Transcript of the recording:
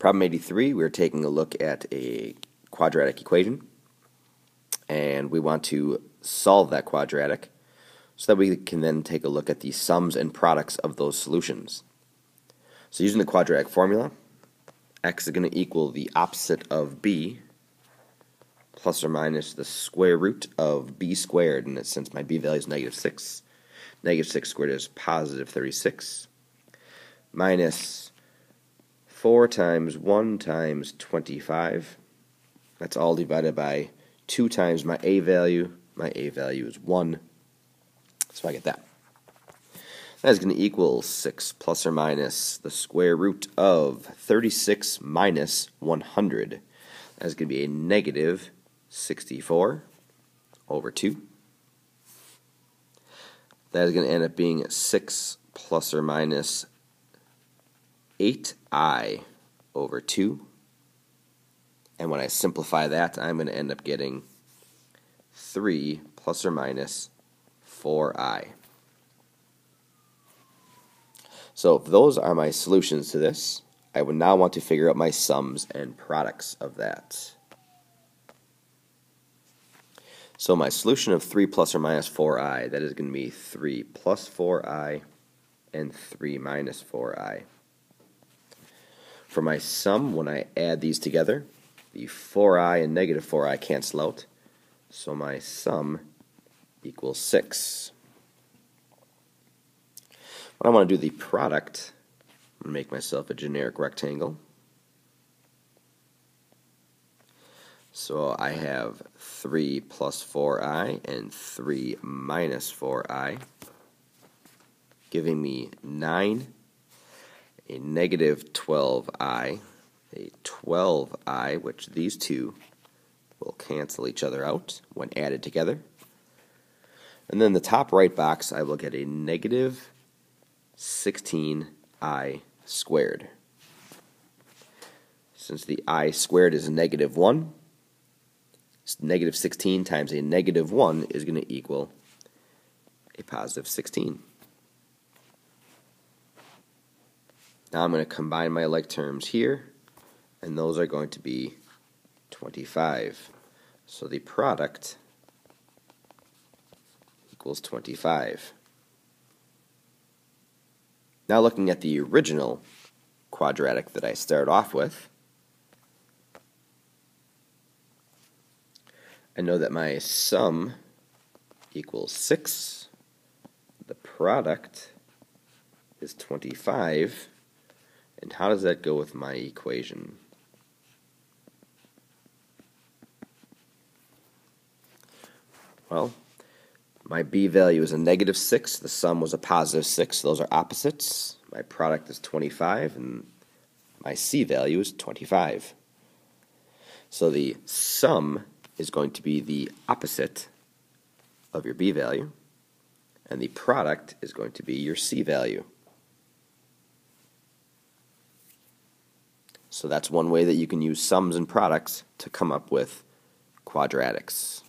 Problem 83, we're taking a look at a quadratic equation, and we want to solve that quadratic so that we can then take a look at the sums and products of those solutions. So using the quadratic formula, x is going to equal the opposite of b plus or minus the square root of b squared, and since my b value is negative 6 squared is positive 36, minus 4 times 1 times 25. That's all divided by 2 times my a value. My a value is 1, so I get that. That is going to equal 6 plus or minus the square root of 36 minus 100. That is going to be a negative 64 over 2. That is going to end up being 6 plus or minus 8i over 2. And when I simplify that, I'm going to end up getting 3 plus or minus 4i. So if those are my solutions to this, I would now want to figure out my sums and products of that. So my solution of 3 plus or minus 4i, that is going to be 3 plus 4i and 3 minus 4i. For my sum, when I add these together, the 4i and negative 4i cancel out, so my sum equals 6. When I want to do the product, I'm going to make myself a generic rectangle. So I have 3 plus 4i and 3 minus 4i, giving me 9, a negative 12i, a 12i, which these two will cancel each other out when added together. And then the top right box, I will get a negative 16i squared. Since the I squared is a negative 1, negative 16 times a negative 1 is going to equal a positive 16. Now I'm going to combine my like terms here, and those are going to be 25. So the product equals 25. Now looking at the original quadratic that I started off with, I know that my sum equals 6, the product is 25, and how does that go with my equation? Well, my b value is a negative 6, the sum was a positive 6, those are opposites. My product is 25, and my c value is 25. So the sum is going to be the opposite of your b value, and the product is going to be your c value. So that's one way that you can use sums and products to come up with quadratics.